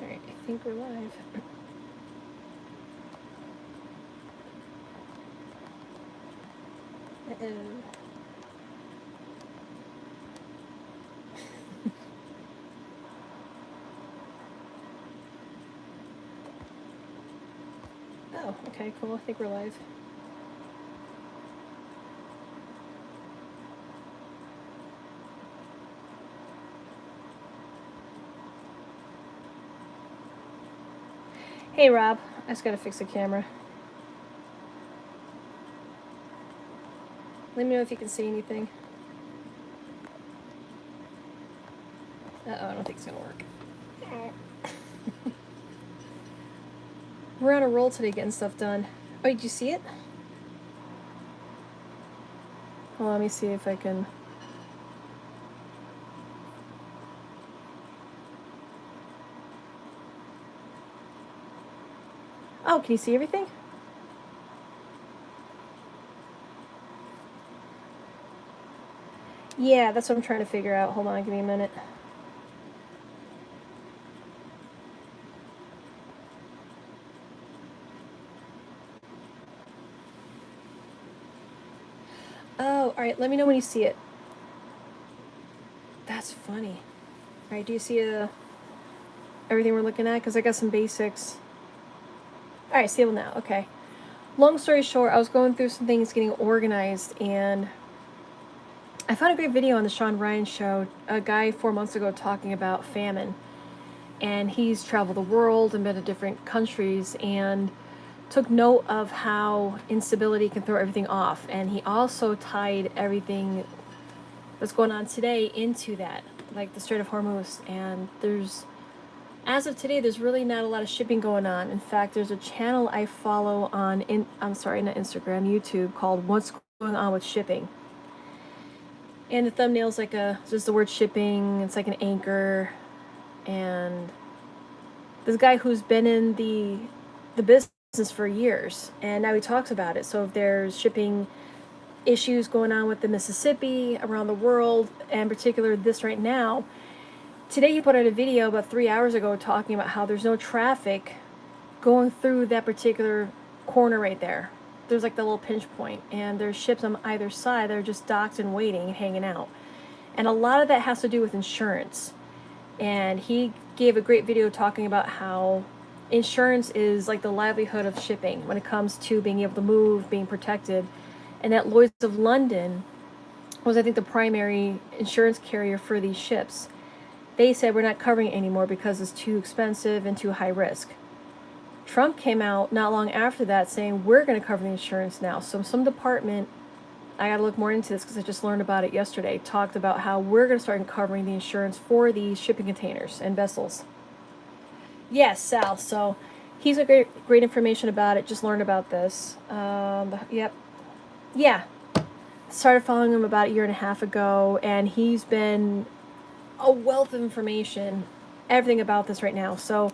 Alright, I think we're live. Uh-oh. Oh, okay, cool. I think we're live. Hey, Rob. I just gotta fix the camera. Let me know if you can see anything. Uh-oh, I don't think it's gonna work. We're on a roll today getting stuff done. Oh, did you see it? Well, let me see if I can... Oh, can you see everything? Yeah, that's what I'm trying to figure out. Hold on, give me a minute. Oh, alright, let me know when you see it. That's funny. Alright, do you see everything we're looking at? Because I got some basics. Alright, stable now. Okay. Long story short, I was going through some things getting organized, and I found a great video on the Sean Ryan show. A guy 4 months ago talking about famine. And he's traveled the world and been to different countries and took note of how instability can throw everything off. And he also tied everything that's going on today into that, like the Strait of Hormuz. And as of today, there's really not a lot of shipping going on. In fact, there's a channel I follow on, I'm sorry, not Instagram, YouTube, called What's Going On with Shipping. And the thumbnail's like just the word shipping, it's like an anchor. And this guy who's been in the business for years, and now he talks about it. So if there's shipping issues going on with the Mississippi around the world, and in particular this right now, today he put out a video about 3 hours ago talking about how there's no traffic going through that particular corner right there. There's like the little pinch point, and there's ships on either side that are just docked and waiting and hanging out. And a lot of that has to do with insurance. And he gave a great video talking about how insurance is like the livelihood of shipping when it comes to being able to move, being protected. And that Lloyd's of London was, I think, the primary insurance carrier for these ships. They said we're not covering it anymore because it's too expensive and too high risk. Trump came out not long after that saying we're going to cover the insurance now. So some department, I got to look more into this because I just learned about it yesterday, talked about how we're going to start covering the insurance for these shipping containers and vessels. Yes, Sal. So he's a great information about it. Just learned about this. Yep. Yeah. Started following him about a year and a half ago, and he's been a wealth of information, everything about this right now. So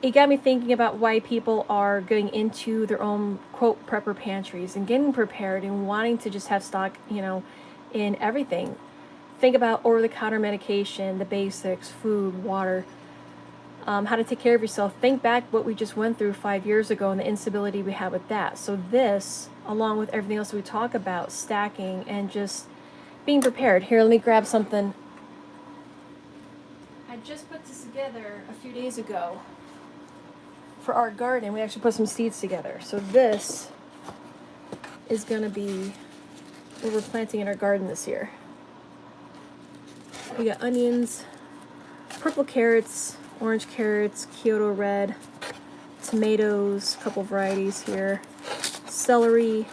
it got me thinking about why people are going into their own, quote, prepper pantries and getting prepared and wanting to just have stock, in everything. Think about over-the-counter medication, the basics, food, water, how to take care of yourself. Think back what we just went through 5 years ago and the instability we had with that. So this, along with everything else we talk about, stacking and just being prepared. Here, let me grab something. I just put this together a few days ago for our garden. We actually put some seeds together. So this is going to be what we're planting in our garden this year. We got onions, purple carrots, orange carrots, Kyoto red, tomatoes, a couple varieties here, celery,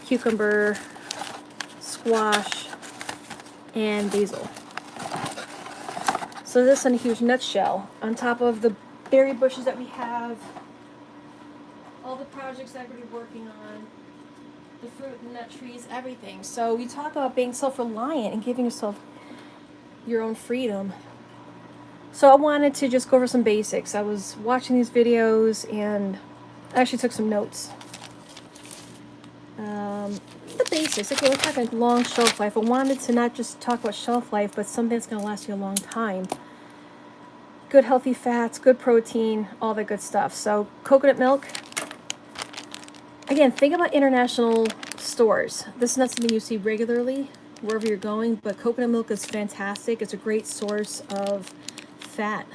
cucumber, squash, and basil. So this in a huge nutshell, on top of the berry bushes that we have, all the projects that we're working on, the fruit and nut trees, everything. So we talk about being self-reliant and giving yourself your own freedom. So I wanted to just go over some basics. I was watching these videos and I actually took some notes. The basics. Okay, we're talking long shelf life. I wanted to not just talk about shelf life, but something that's going to last you a long time. good healthy fats, good protein, all the good stuff. So coconut milk. Again, think about international stores. This is not something you see regularly wherever you're going, but coconut milk is fantastic. It's a great source of fat.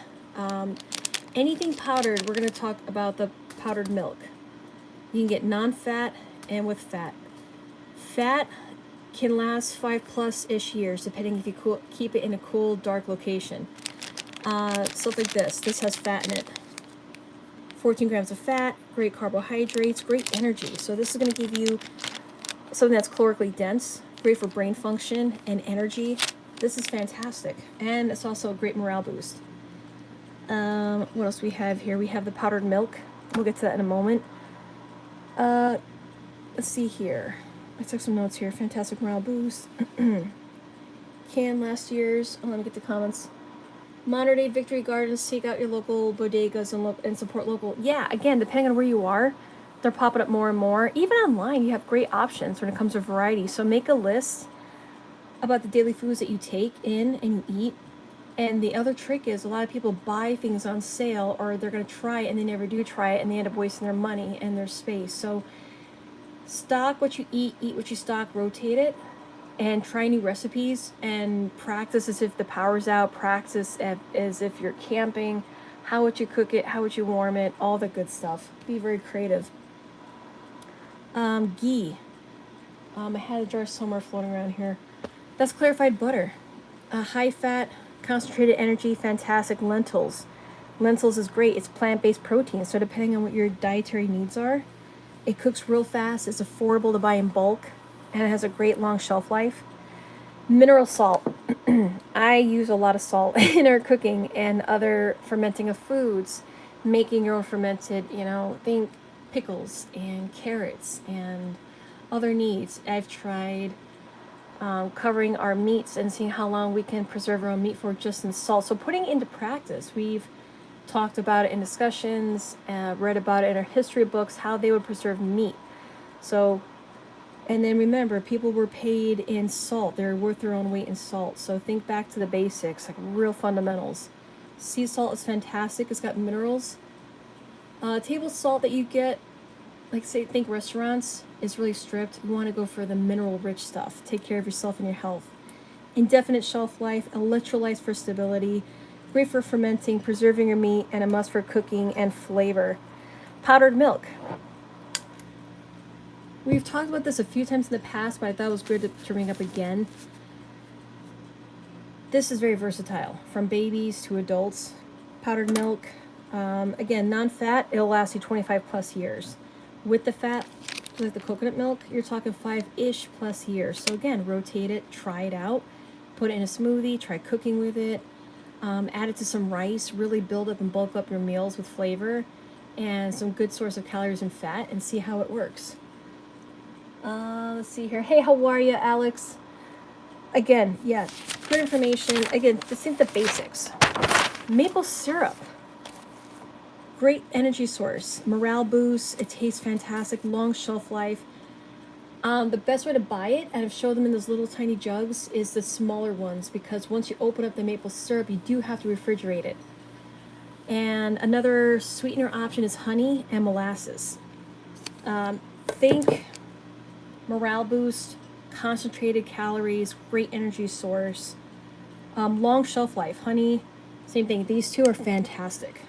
Anything powdered, we're going to talk about the powdered milk. You can get non-fat and with fat. Fat can last 5+ years, depending if you keep it in a cool, dark location. Stuff like this. This has fat in it. 14 grams of fat, great carbohydrates, great energy. So this is going to give you something that's calorically dense, great for brain function and energy. This is fantastic. And it's also a great morale boost. What else we have here? We have the powdered milk. We'll get to that in a moment. Let's see here. I took some notes here. Fantastic morale boost. Can last years. Oh, let me get the comments. Modern day Victory Gardens, seek out your local bodegas and support local. Yeah, again, depending on where you are, they're popping up more and more. Even online, you have great options when it comes to variety. So make a list about the daily foods that you take in and you eat. And the other trick is a lot of people buy things on sale, or they're going to try it and they never do try it, and they end up wasting their money and their space. So stock what you eat what you stock, rotate it, and try new recipes, and practice as if the power's out, practice as if you're camping, how would you cook it, how would you warm it, all the good stuff. Be very creative. Ghee. I had a jar somewhere floating around here. That's clarified butter. High fat, concentrated energy, fantastic. Lentils. Lentils is great. It's plant-based protein, so depending on what your dietary needs are, it cooks real fast, it's affordable to buy in bulk, and it has a great long shelf life. Mineral salt. I use a lot of salt in our cooking and other fermenting of foods, making your own fermented, think pickles and carrots and other needs. I've tried covering our meats and seeing how long we can preserve our own meat for just in salt. So putting it into practice, we've talked about it in discussions, read about it in our history books, how they would preserve meat. So, and then remember, people were paid in salt. They're worth their own weight in salt. So think back to the basics, like real fundamentals. Sea salt is fantastic. It's got minerals. Table salt that you get, like think restaurants, is really stripped. You want to go for the mineral-rich stuff. Take care of yourself and your health. Indefinite shelf life, electrolytes for stability, great for fermenting, preserving your meat, and a must for cooking and flavor. Powdered milk. We've talked about this a few times in the past, but I thought it was good to bring up again. This is very versatile, from babies to adults. Powdered milk, again, non-fat, it'll last you 25+ years. With the fat, like the coconut milk, you're talking 5-ish plus years. So again, rotate it, try it out, put it in a smoothie, try cooking with it, add it to some rice, really build up and bulk up your meals with flavor and some good source of calories and fat, and see how it works. Let's see here. Hey, how are you, Alex? Again, yeah, good information. Again, just think the basics. Maple syrup. Great energy source. Morale boost. It tastes fantastic. Long shelf life. The best way to buy it, and I've showed them in those little tiny jugs, is the smaller ones, because once you open up the maple syrup, you do have to refrigerate it. And another sweetener option is honey and molasses. Think morale boost, concentrated calories, great energy source, long shelf life. Honey, same thing. These two are fantastic.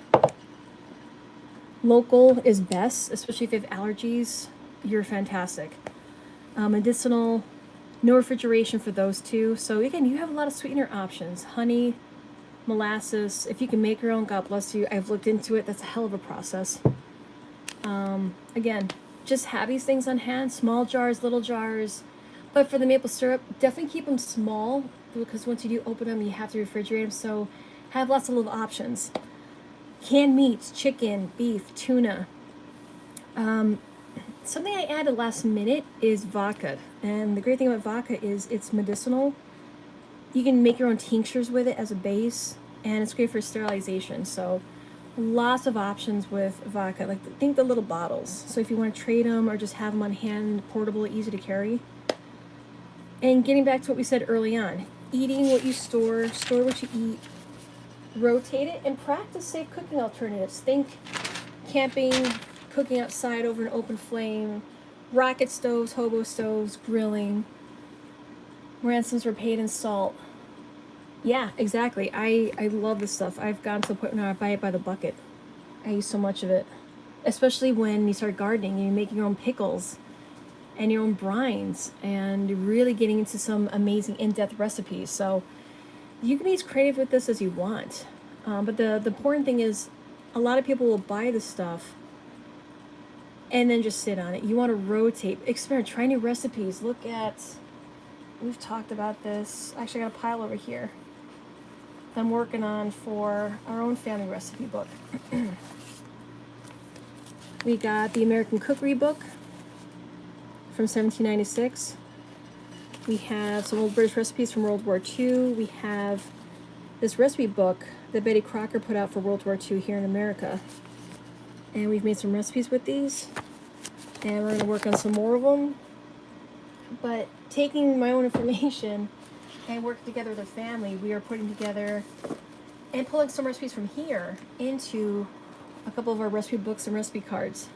Local is best, especially if you have allergies. You're fantastic. Medicinal, no refrigeration for those two. So again, you have a lot of sweetener options. Honey, molasses. If you can make your own, God bless you. I've looked into it. That's a hell of a process. Again, just have these things on hand. Small jars, little jars. But for the maple syrup, definitely keep them small, because once you do open them, you have to refrigerate them. So have lots of little options. Canned meats, chicken, beef, tuna. Something I added last minute is vodka. And the great thing about vodka is it's medicinal. You can make your own tinctures with it as a base, and it's great for sterilization. So lots of options with vodka. Like, think the little bottles. So if you want to trade them or just have them on hand, portable, easy to carry. And getting back to what we said early on, eating what you store what you eat. rotate it, and practice safe cooking alternatives. Think camping, cooking outside over an open flame, rocket stoves, hobo stoves, grilling. Ransoms were paid in salt. Yeah, exactly. I love this stuff. I've gotten to the point where I buy it by the bucket. I use so much of it. Especially when you start gardening and you're making your own pickles and your own brines and really getting into some amazing in-depth recipes. So you can be as creative with this as you want. But the important thing is a lot of people will buy the stuff and then just sit on it. You want to rotate, experiment, try new recipes. Look at, we've talked about this. Actually, I got a pile over here that I'm working on for our own family recipe book. We got the American Cookery book from 1796. We have some old British recipes from World War II. We have this recipe book that Betty Crocker put out for World War II here in America. And we've made some recipes with these. And we're going to work on some more of them. But taking my own information and working together with a family, we are putting together and pulling some recipes from here into a couple of our recipe books and recipe cards.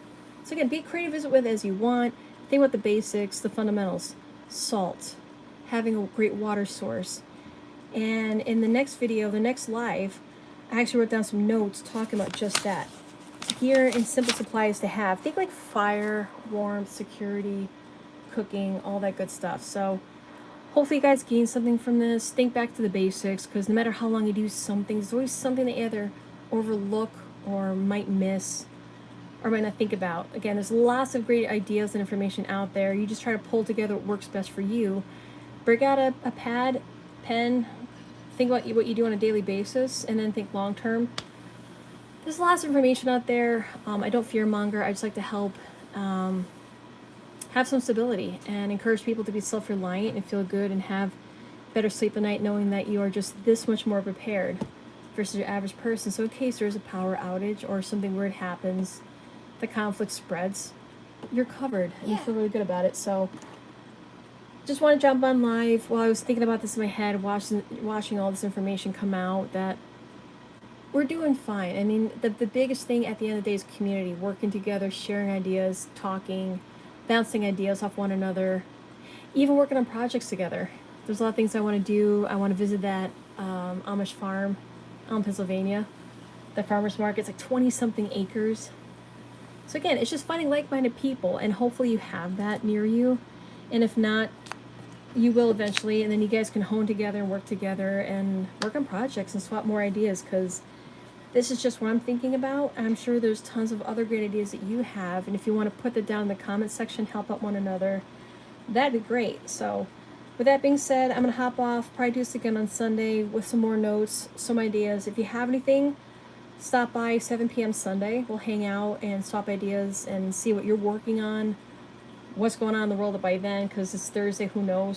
So again, be creative with it as you want. Think about the basics, the fundamentals. Salt, having a great water source. And in the next video, the next live, I actually wrote down some notes talking about just that. Gear and simple supplies to have. Think like fire, warmth, security, cooking, all that good stuff. So hopefully you guys gain something from this. Think back to the basics, because no matter how long you do something, there's always something that you either overlook or might miss or might not think about. Again, there's lots of great ideas and information out there. You just try to pull together what works best for you. Break out a pad, pen, think about what you do on a daily basis, and then think long term. There's lots of information out there. I don't fearmonger. I just like to help have some stability and encourage people to be self-reliant and feel good and have better sleep at night knowing that you are just this much more prepared versus your average person. So in case there's a power outage or something weird happens, the conflict spreads, you're covered and you feel really good about it. So just want to jump on live while I was thinking about this in my head, watching all this information come out, that we're doing fine. I mean, the biggest thing at the end of the day is community, working together, sharing ideas, talking, bouncing ideas off one another, even working on projects together. There's a lot of things I want to do. I want to visit that Amish farm in Pennsylvania. The farmer's market's like 20-something acres. So again, it's just finding like-minded people, and hopefully you have that near you. And if not, you will eventually, and then you guys can hone together and work together and work on projects and swap more ideas, because this is just what I'm thinking about. I'm sure there's tons of other great ideas that you have, and if you want to put that down in the comment section, help out one another, that'd be great. So with that being said, I'm going to hop off, probably do this again on Sunday with some more notes, some ideas. If you have anything, stop by 7 p.m. Sunday. We'll hang out and swap ideas and see what you're working on, what's going on in the world by then, because it's Thursday, who knows.